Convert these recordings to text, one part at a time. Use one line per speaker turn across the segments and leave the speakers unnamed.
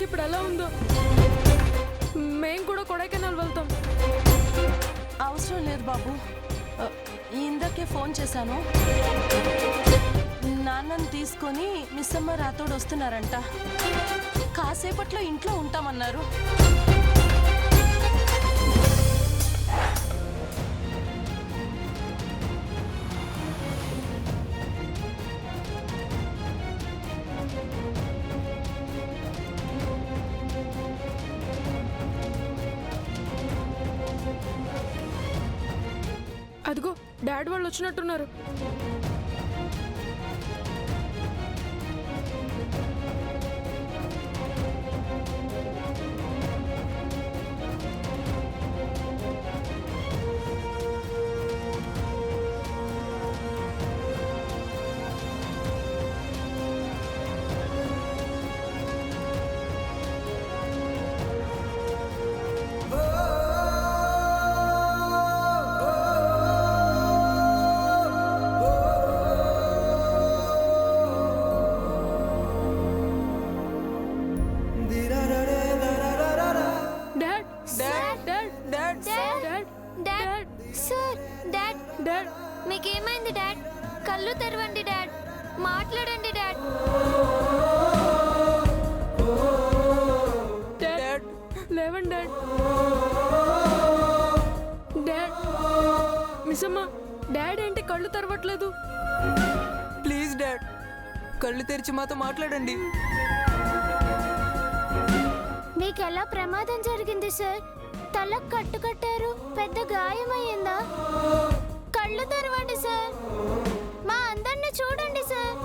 ఇప్పుడు ఎలా ఉందో. మేము కూడా కొడైకెనాల్ వెళ్తాం.
అవసరం లేదు బాబు, ఇందాకే ఫోన్ చేశాను. నాన్నని తీసుకొని మిస్సమ్మ రాతోడు వస్తున్నారంట. కాసేపట్లో ఇంట్లో ఉంటామన్నారు.
అదిగో డాడ్ వాళ్ళు వచ్చినట్టున్నారు.
మీకేమైంది డాడ్? కళ్ళు తెరవండి డాడ్, మాట్లాడండి డాడ్.
లేవండి డాడ్. డాడ్, మిస్సమ్మ, డాడ్ ఏంటి కళ్ళు తెరవట్లేదు?
ప్లీజ్ డాడ్, కళ్ళు తెరిచి మాతో మాట్లాడండి.
మీకెలా ప్రమాదం జరిగింది సార్? తలకు కట్టు కట్టారు, పెద్ద గాయమయ్యిందా? కళ్ళు తెరవండి సార్, మా అందరిని చూడండి సార్.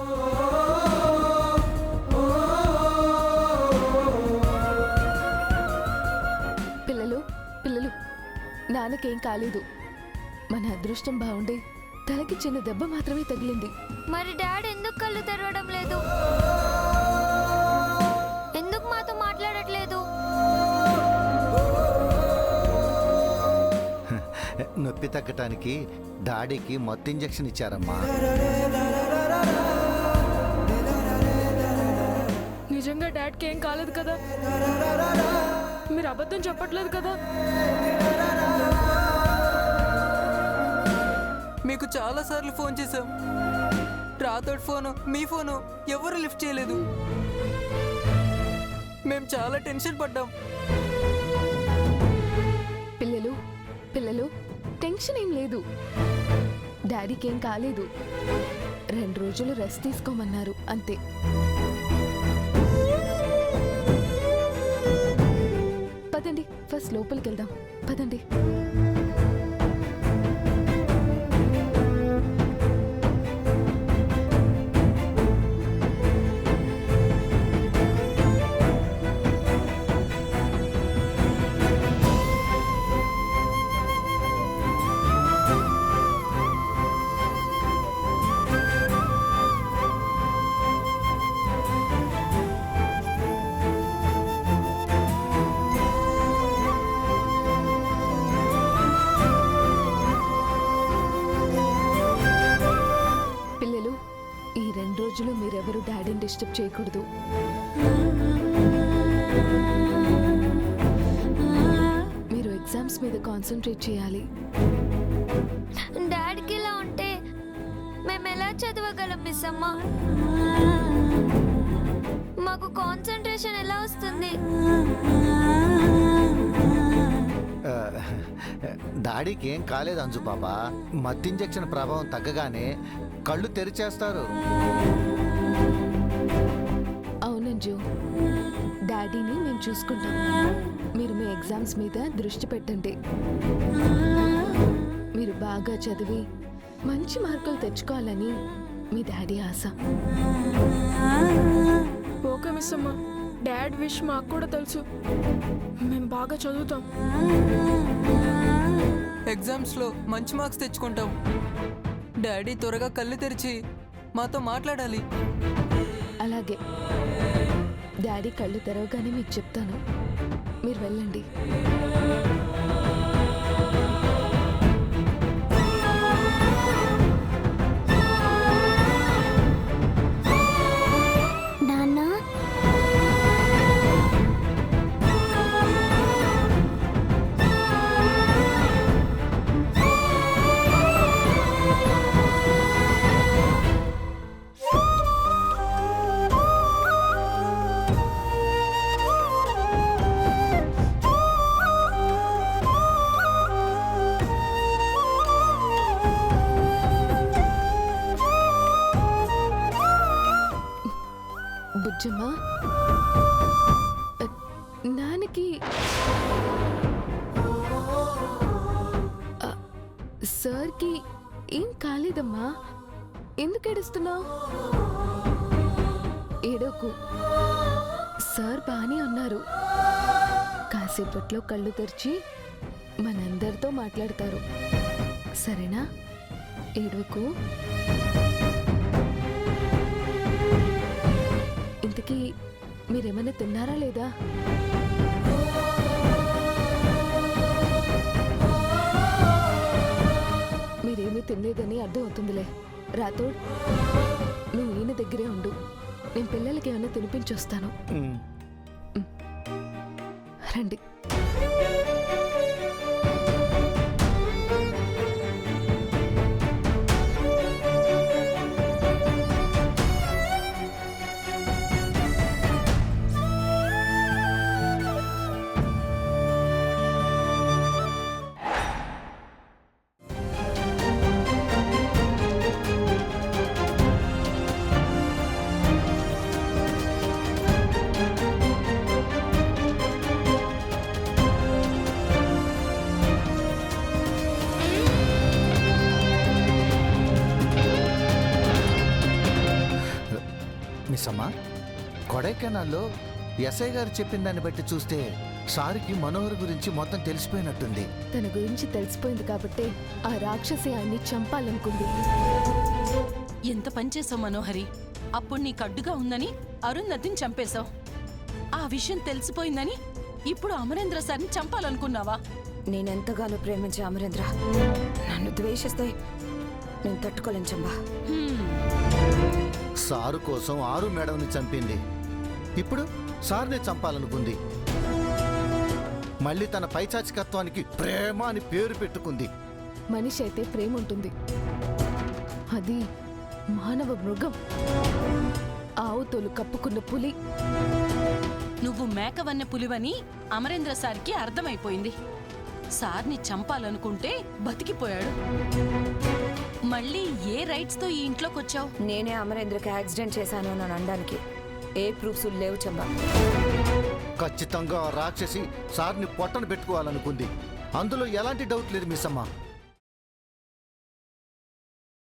పిల్లలు పిల్లలు నాన్నకేం కాలేదు. మన అదృష్టం బాగుండి తలకి చిన్న దెబ్బ మాత్రమే తగిలింది.
మరి డాడ్ ఎందుకు కళ్ళు తెరవడం లేదు? ఎందుకు మాతో మాట్లాడట్లేదు?
నొప్పి తగ్గటానికి డాడీకి మత్తు ఇంజెక్షన్ ఇచ్చారమ్మా.
నిజంగా డాడ్కి ఏం కాలేదు కదా? మీరు అబద్ధం చెప్పట్లేదు కదా?
మీకు చాలా సార్లు ఫోన్ చేశాం. రాతోడు ఫోను, మీ ఫోను ఎవరు లిఫ్ట్ చేయలేదు. మేము చాలా టెన్షన్ పడ్డాం.
పిల్లలు పిల్లలు టెన్షన్ ఏం లేదు. డాడీకి ఏం కాలేదు. 2 రోజులు రెస్ట్ తీసుకోమన్నారు అంతే. పదండి, ఫస్ట్ లోపలికి వెళ్దాం. పదండి. మీరెవరు డాడీని డిస్టర్బ్ చేయకూడదు. మీరు ఎగ్జామ్స్ మీద కాన్సన్ట్రేట్ చేయాలి.
డాడీకి ఇలా ఉంటే మేము ఎలా చదవగలం మిస్ అమ్మ? మాకు కాన్సన్ట్రేషన్ ఎలా వస్తుంది?
డాడీకి ఏం కాలేదు అంజు పాప. మత్తు ఇంజెక్షన్ ప్రభావం తగ్గగానే కళ్ళు తెరిచేస్తారు.
అవునంజు, డాడీని మేము చూసుకుంటాం. మీరు మీ ఎగ్జామ్స్ మీద దృష్టి పెట్టండి. మీరు బాగా చదివి మంచి మార్కులు తెచ్చుకోవాలని మీ డాడీ ఆశ.
ఓకే మిస్ అమ్మ, డాడ్ విష్ మాకు కూడా తెలుసు. మేము బాగా చదువుతాం.
ఎగ్జామ్స్లో మంచి మార్క్స్ తెచ్చుకుంటాం. డాడీ త్వరగా కళ్ళు తెరిచి మాతో మాట్లాడాలి.
అలాగే, డాడీ కళ్ళు తెరవగానే మీకు చెప్తాను. మీరు వెళ్ళండి. నాన్నకి సార్కి ఏం కాలేదమ్మా. ఎందుకు ఏడుస్తున్నావు? ఏడోకు, సార్ బానే ఉన్నారు. కాసేపట్లో కళ్ళు తెరిచి మనందరితో మాట్లాడతారు. సరేనా? ఏడోకు. ఇంతకీ మీరేమైనా తిన్నారా లేదా? మీరేమీ తినలేదని అర్థం అవుతుందిలే. రాతోడ్, నువ్వు ఈయన దగ్గరే ఉండు. నేను పిల్లలకి ఏమైనా తినిపించొస్తాను. రండి.
మిస్ అమ్మా, కొడైకెనాల్లో ఎస్ఐ గారు చెప్పిన దాన్ని బట్టి చూస్తే సారికి మనోహర్ గురించి మొత్తం తెలిసిపోయినట్టుంది.
తన గురించి తెలిసిపోయింది కాబట్టే ఆ రాక్షసి ఆయన్ని చంపాలనుకుంది.
ఎంత పనిచేసావు మనోహరి. అప్పుడు నీకు అడ్డుగా ఉందని అరుంధతిని చంపేశావు. ఆ విషయం తెలిసిపోయిందని ఇప్పుడు అమరేంద్ర సార్ని చంపాలనుకున్నావా?
నేనెంతగానో ప్రేమించే అమరేంద్ర నన్ను ద్వేషిస్తే నేను తట్టుకోలేను చంబా.
సారు కోసం 6 మేడంని చంపింది. ఇప్పుడు సార్ని చంపాలనుకుంది. మళ్ళీ తన పైచాచికత్వానికి ప్రేమ అని పేరు పెట్టుకుంది.
మనిషి అయితే ప్రేమ ఉంటుంది, అది మానవ మృగం. ఆవు తోలు కప్పుకున్న పులి.
నువ్వు మేకవన్న పులివని అమరేంద్ర సార్కి అర్థమైపోయింది. సార్ని చంపాలనుకుంటే బతికిపోయాడు. మళ్ళీ ఏ రైట్స్ తో ఈ ఇంట్లోకి వచ్చావు?
నేనే అమరేంద్రకి యాక్సిడెంట్ చేశాను అని అనడానికి ఏ ప్రూఫ్స్ లేవు చంబా.
ఖచ్చితంగా ఆ రాక్షసి సార్ని పొట్టను పెట్టుకోవాలనుకుంది. అందులో ఎలాంటి డౌట్ లేదు మిస్ అమ్మ.